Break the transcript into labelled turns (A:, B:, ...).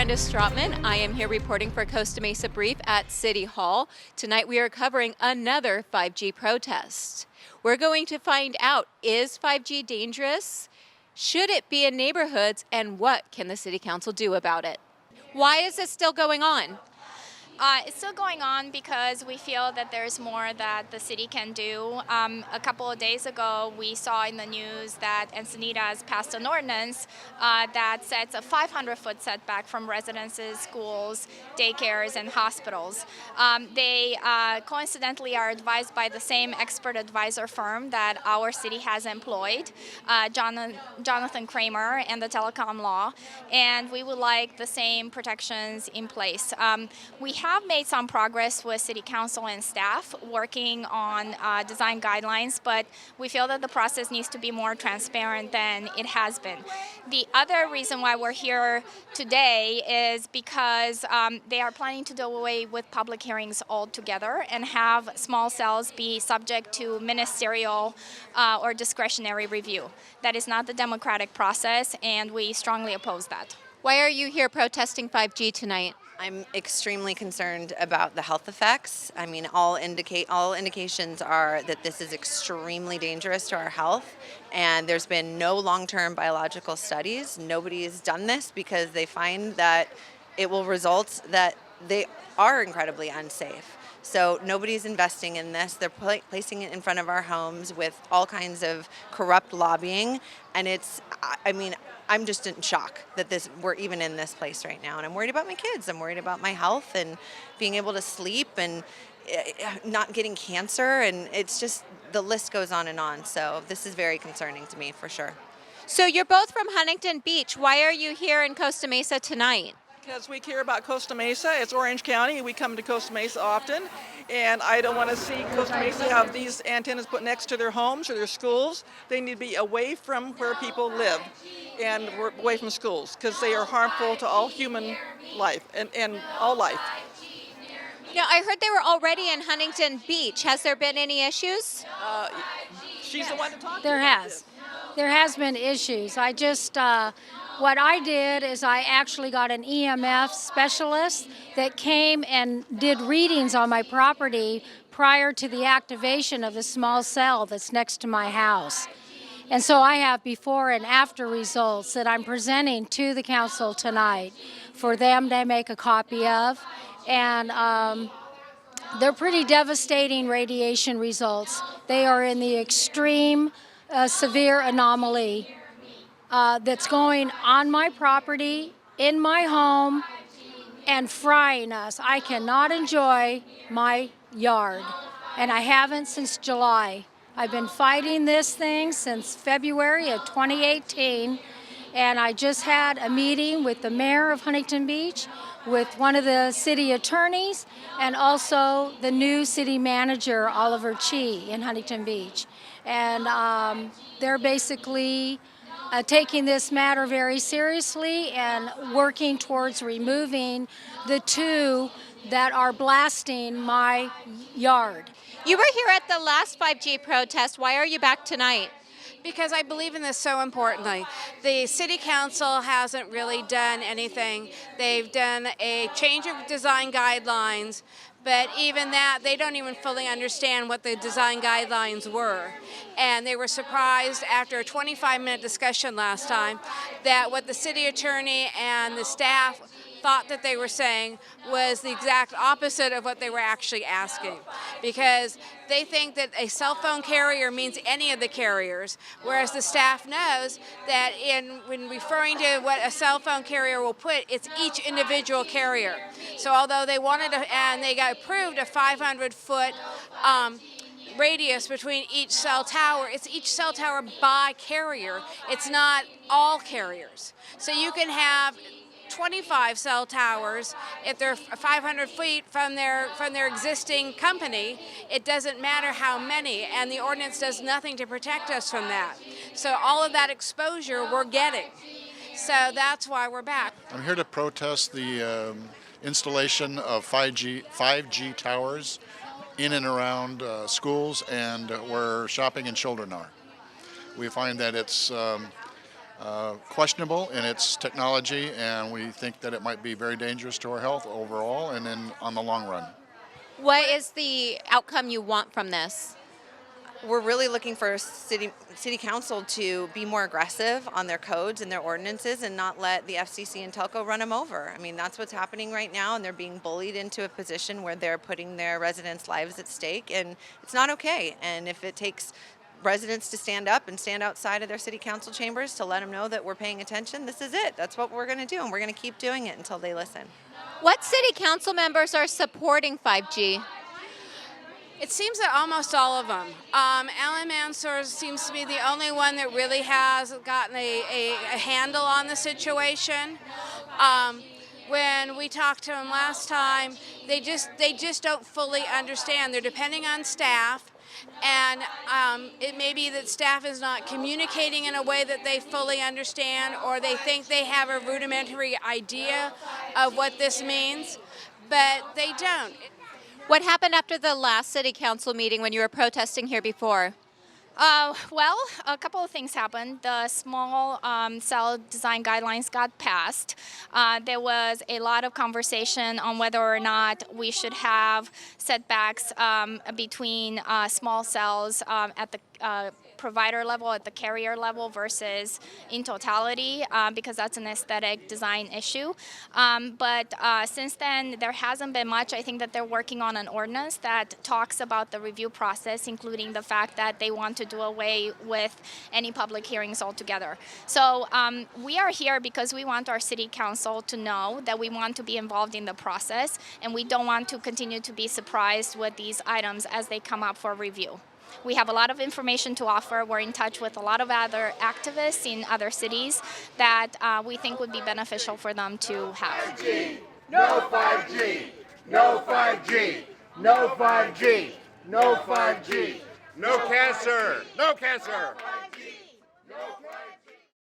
A: Brenda Stratman. I am here reporting for Costa Mesa Brief at City Hall. Tonight we are covering another 5G protest. We're going to find out, is 5G dangerous? Should it be in neighborhoods? And what can the City Council do about it? Why is this still going on?
B: It's still going on because we feel that there's more that the city can do. A couple of days ago, we saw in the news that Encinitas has passed an ordinance that sets a 500-foot setback from residences, schools, daycares, and hospitals. They coincidentally are advised by the same expert advisor firm that our city has employed, Jonathan Kramer and the Telecom Law, and we would like the same protections in place. We have made some progress with City Council and staff working on design guidelines, but we feel that the process needs to be more transparent than it has been. The other reason why we're here today is because they are planning to do away with public hearings altogether and have small cells be subject to ministerial or discretionary review. That is not the democratic process, and we strongly oppose that.
A: Why are you here protesting 5G tonight?
C: I'm extremely concerned about the health effects. I mean, all indications are that this is extremely dangerous to our health, and there's been no long-term biological studies. Nobody has done this because they find that it will result that they are incredibly unsafe. So nobody's investing in this. They're placing it in front of our homes with all kinds of corrupt lobbying, and I'm just in shock that we're even in this place right now. And I'm worried about my kids. I'm worried about my health and being able to sleep and not getting cancer. And it's just, the list goes on and on. So this is very concerning to me for sure.
A: So you're both from Huntington Beach. Why are you here in Costa Mesa tonight?
D: Because we care about Costa Mesa. It's Orange County. We come to Costa Mesa often, and I don't want to see Costa Mesa have these antennas put next to their homes or their schools. They need to be away from where people live and away from schools because they are harmful to all human life and all life.
A: Now, I heard they were already in Huntington Beach. Has there been any issues?
D: She's the one to talk to.
E: There has been issues. What I did is I actually got an EMF specialist that came and did readings on my property prior to the activation of the small cell that's next to my house. And so I have before and after results that I'm presenting to the council tonight for them to make a copy of. And they're pretty devastating radiation results. They are in the extreme severe anomaly that's going on my property, in my home, and frying us. I cannot enjoy my yard, and I haven't since July. I've been fighting this thing since February of 2018, and I just had a meeting with the mayor of Huntington Beach, with one of the city attorneys, and also the new city manager, Oliver Chi, in Huntington Beach. And they're basically taking this matter very seriously and working towards removing the two that are blasting my yard.
A: You were here at the last 5G protest. Why are you back tonight?
F: Because I believe in this so importantly. The City Council hasn't really done anything. They've done a change of design guidelines, but even that, they don't even fully understand what the design guidelines were. And they were surprised after a 25-minute discussion last time that what the city attorney and the staff thought that they were saying was the exact opposite of what they were actually asking, because they think that a cell phone carrier means any of the carriers, whereas the staff knows that when referring to what a cell phone carrier will put, it's each individual carrier. So although they wanted to, and they got approved a 500-foot radius between each cell tower, it's each cell tower by carrier. It's not all carriers. So you can have 25 cell towers if they're 500 feet from their existing company. It doesn't matter how many, and the ordinance does nothing to protect us from that. So all of that exposure we're getting. So that's why we're back.
G: I'm here to protest the installation of 5G towers in and around schools and where shopping and children are. We find that it's questionable in its technology, and we think that it might be very dangerous to our health overall and then on the long run.
A: What is the outcome you want from this?
C: We're really looking for city council to be more aggressive on their codes and their ordinances and not let the FCC and telco run them over. I mean, that's what's happening right now, and they're being bullied into a position where they're putting their residents' lives at stake, and it's not okay. And if it takes residents to stand up and stand outside of their city council chambers to let them know that we're paying attention, this is it. That's what we're going to do, and we're going to keep doing it until they listen.
A: What city council members are supporting 5G?
F: It seems that almost all of them. Alan Mansour seems to be the only one that really has gotten a handle on the situation. When we talked to them last time, they just don't fully understand. They're depending on staff, and it may be that staff is not communicating in a way that they fully understand, or they think they have a rudimentary idea of what this means, but they don't.
A: What happened after the last city council meeting when you were protesting here before?
B: Well, a couple of things happened. The small cell design guidelines got passed. There was a lot of conversation on whether or not we should have setbacks between small cells at the provider level, at the carrier level versus in totality, because that's an aesthetic design issue. But since then, there hasn't been much. I think that they're working on an ordinance that talks about the review process, including the fact that they want to do away with any public hearings altogether. So we are here because we want our city council to know that we want to be involved in the process, and we don't want to continue to be surprised with these items as they come up for review. We have a lot of information to offer. We're in touch with a lot of other activists in other cities that we think would be beneficial for them to have.
H: 5G, no 5G, no 5G, no 5G, no 5G.
I: No cancer, no cancer.